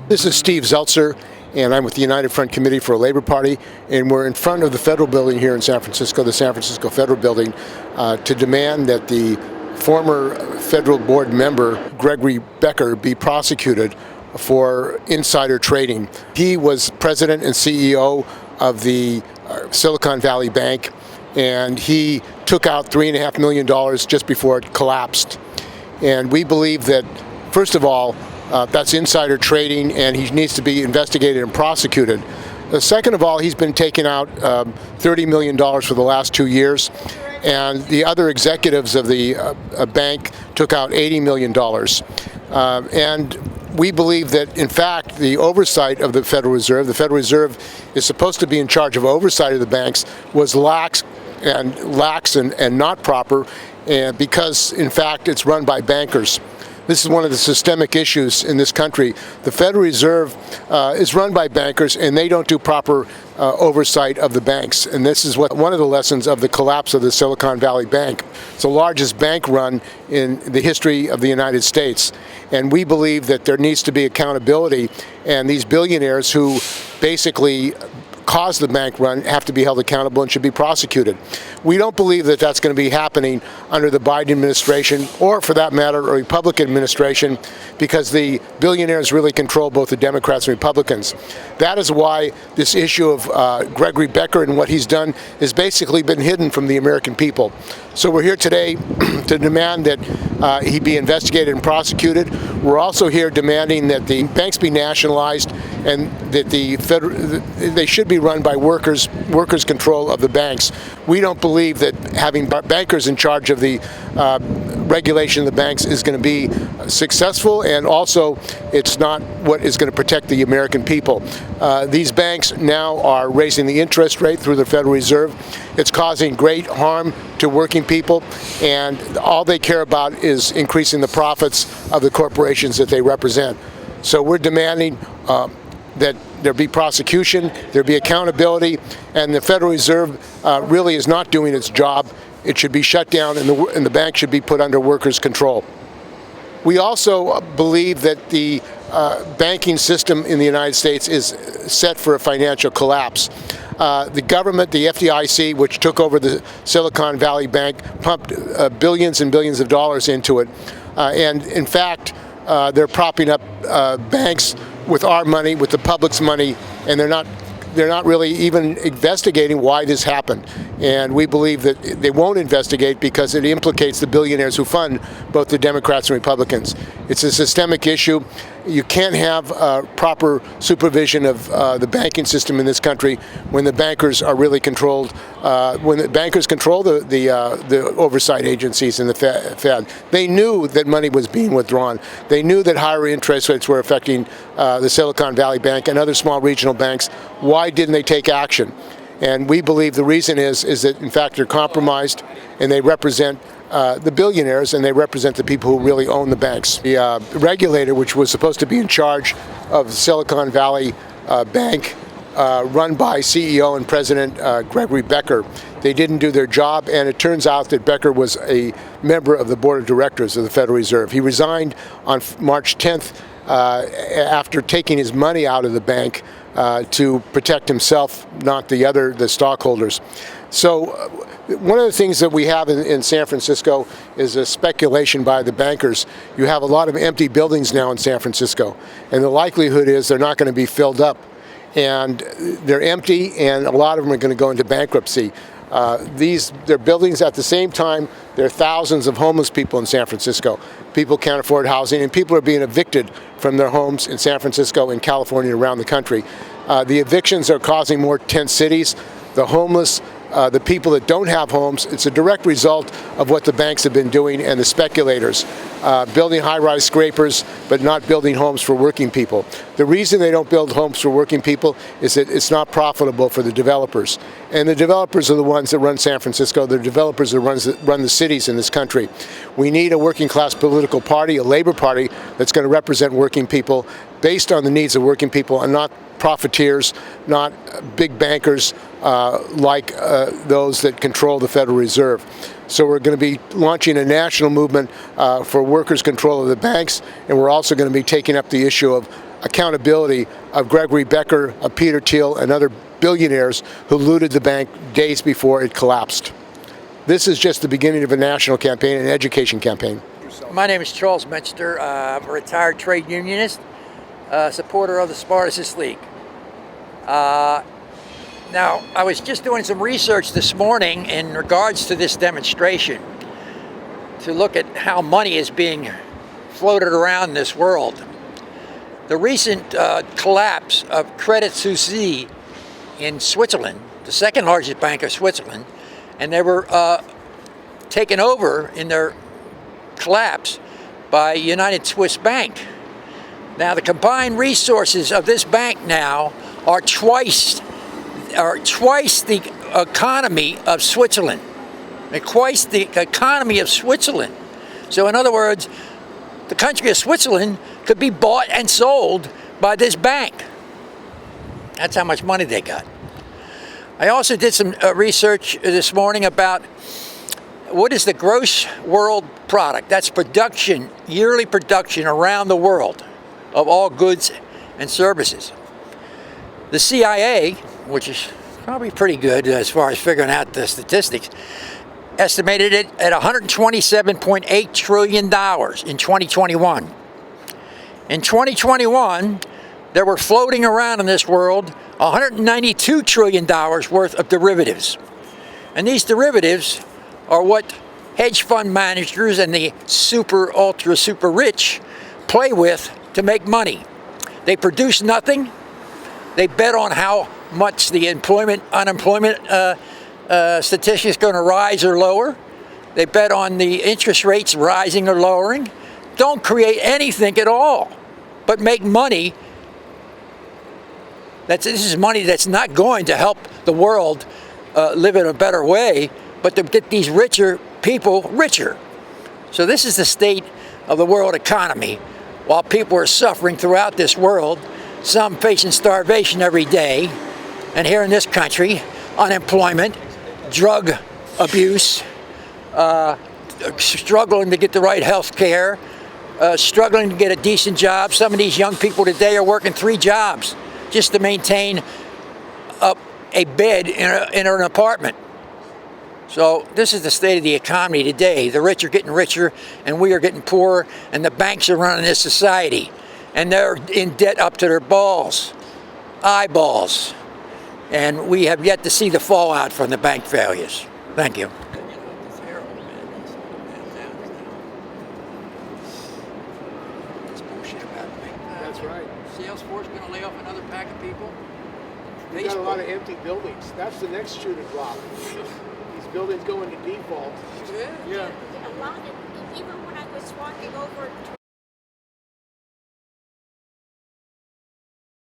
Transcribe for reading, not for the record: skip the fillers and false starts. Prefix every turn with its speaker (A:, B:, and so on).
A: This is Steve Zeltzer, and I'm with the United Front Committee for a Labor Party, and we're in front of the federal building here in San Francisco, the San Francisco Federal Building, to demand that the former federal board member, Gregory Becker, be prosecuted for insider trading. He was president and CEO of the Silicon Valley Bank, and he took out $3.5 million just before it collapsed. And we believe that, first of all, that's insider trading, and he needs to be investigated and prosecuted. Second of all, he's been taking out $30 million for the last 2 years, and the other executives of the bank took out $80 million. And we believe that, in fact, the oversight of the Federal Reserve is supposed to be in charge of oversight of the banks, was lax and not proper, and because, in fact, it's run by bankers. This is one of the systemic issues in this country. The Federal Reserve is run by bankers, and they don't do proper oversight of the banks. And this is one of the lessons of the collapse of the Silicon Valley Bank. It's the largest bank run in the history of the United States. And we believe that there needs to be accountability, and these billionaires who basically caused the bank run have to be held accountable and should be prosecuted. We don't believe that that's going to be happening under the Biden administration, or for that matter, a Republican administration, because the billionaires really control both the Democrats and Republicans. That is why this issue of Gregory Becker and what he's done has basically been hidden from the American people. So we're here today to demand that he be investigated and prosecuted. We're also here demanding that the banks be nationalized, and that they should be run by workers control of the banks. We don't believe that having bankers in charge of the regulation of the banks is going to be successful, and also it's not what is going to protect the American people. These banks now are raising the interest rate through the Federal Reserve. It's causing great harm to working people, and all they care about is increasing the profits of the corporations that they represent. So we're demanding that there be prosecution, there be accountability, and the Federal Reserve really is not doing its job. It should be shut down, and the bank should be put under workers' control. We also believe that the banking system in the United States is set for a financial collapse. The government, the FDIC, which took over the Silicon Valley Bank, pumped billions and billions of dollars into it. And in fact, they're propping up banks with our money, with the public's money, and they're not really even investigating why this happened. And we believe that they won't investigate because it implicates the billionaires who fund both the Democrats and Republicans. It's a systemic issue. You can't have proper supervision of the banking system in this country when the bankers are really controlled, when the bankers control the oversight agencies in the Fed. They knew that money was being withdrawn. They knew that higher interest rates were affecting the Silicon Valley Bank and other small regional banks. Why didn't they take action? And we believe the reason is that, in fact, they're compromised, and they represent the billionaires, and they represent the people who really own the banks. The regulator, which was supposed to be in charge of the Silicon Valley Bank, run by CEO and President Gregory Becker, they didn't do their job, and it turns out that Becker was a member of the board of directors of the Federal Reserve. He resigned on March 10th after taking his money out of the bank to protect himself, not the stockholders. So one of the things that we have in San Francisco is a speculation by the bankers. You have a lot of empty buildings now in San Francisco, and the likelihood is they're not going to be filled up. And they're empty, and a lot of them are going to go into bankruptcy. They're buildings at the same time. There are thousands of homeless people in San Francisco. People can't afford housing, and people are being evicted from their homes in San Francisco, in California, and around the country. The evictions are causing more tent cities. The homeless, the people that don't have homes, it's a direct result of what the banks have been doing, and the speculators, building high-rise scrapers but not building homes for working people. The reason they don't build homes for working people is that it's not profitable for the developers. And the developers are the ones that run San Francisco. They're developers that run the cities in this country. We need a working-class political party, a labor party, that's going to represent working people based on the needs of working people, and not profiteers, not big bankers like those that control the Federal Reserve. So we're going to be launching a national movement for workers' control of the banks, and we're also going to be taking up the issue of accountability of Gregory, Becker, Peter Thiel, and other billionaires who looted the bank days before it collapsed. This is just the beginning of a national campaign, an education campaign.
B: My name is Charles Menster. I'm a retired trade unionist, supporter of the Spartacus League. Now, I was just doing some research this morning in regards to this demonstration to look at how money is being floated around this world. The recent collapse of Credit Suisse in Switzerland, the second largest bank of Switzerland, and they were taken over in their collapse by United Swiss Bank. Now, the combined resources of this bank now are twice the economy of Switzerland. Twice the economy of Switzerland. So in other words, the country of Switzerland could be bought and sold by this bank. That's how much money they got. I also did some research this morning about what is the gross world product. That's production, yearly production around the world of all goods and services. The CIA, which is probably pretty good as far as figuring out the statistics, estimated it at $127.8 trillion in 2021. In 2021, there were floating around in this world $192 trillion worth of derivatives. And these derivatives are what hedge fund managers and the super, ultra, super rich play with to make money. They produce nothing. They bet on how much the unemployment statistic is going to rise or lower. They bet on the interest rates rising or lowering. Don't create anything at all, but make money. This is money that's not going to help the world live in a better way, but to get these richer people richer. So this is the state of the world economy, while people are suffering throughout this world. Some facing starvation every day, and here in this country, unemployment, drug abuse, struggling to get the right health care, struggling to get a decent job. Some of these young people today are working 3 jobs just to maintain a bed in an apartment. So this is the state of the economy today. The rich are getting richer, and we are getting poorer, and the banks are running this society. And they're in debt up to their eyeballs. And we have yet to see the fallout from the bank failures. Thank you.
A: That's right.
B: Salesforce going to lay off another pack of people?
A: We've got a lot of empty buildings. That's the next shoe to drop. These buildings go into default.
B: Yeah.
C: A lot of, even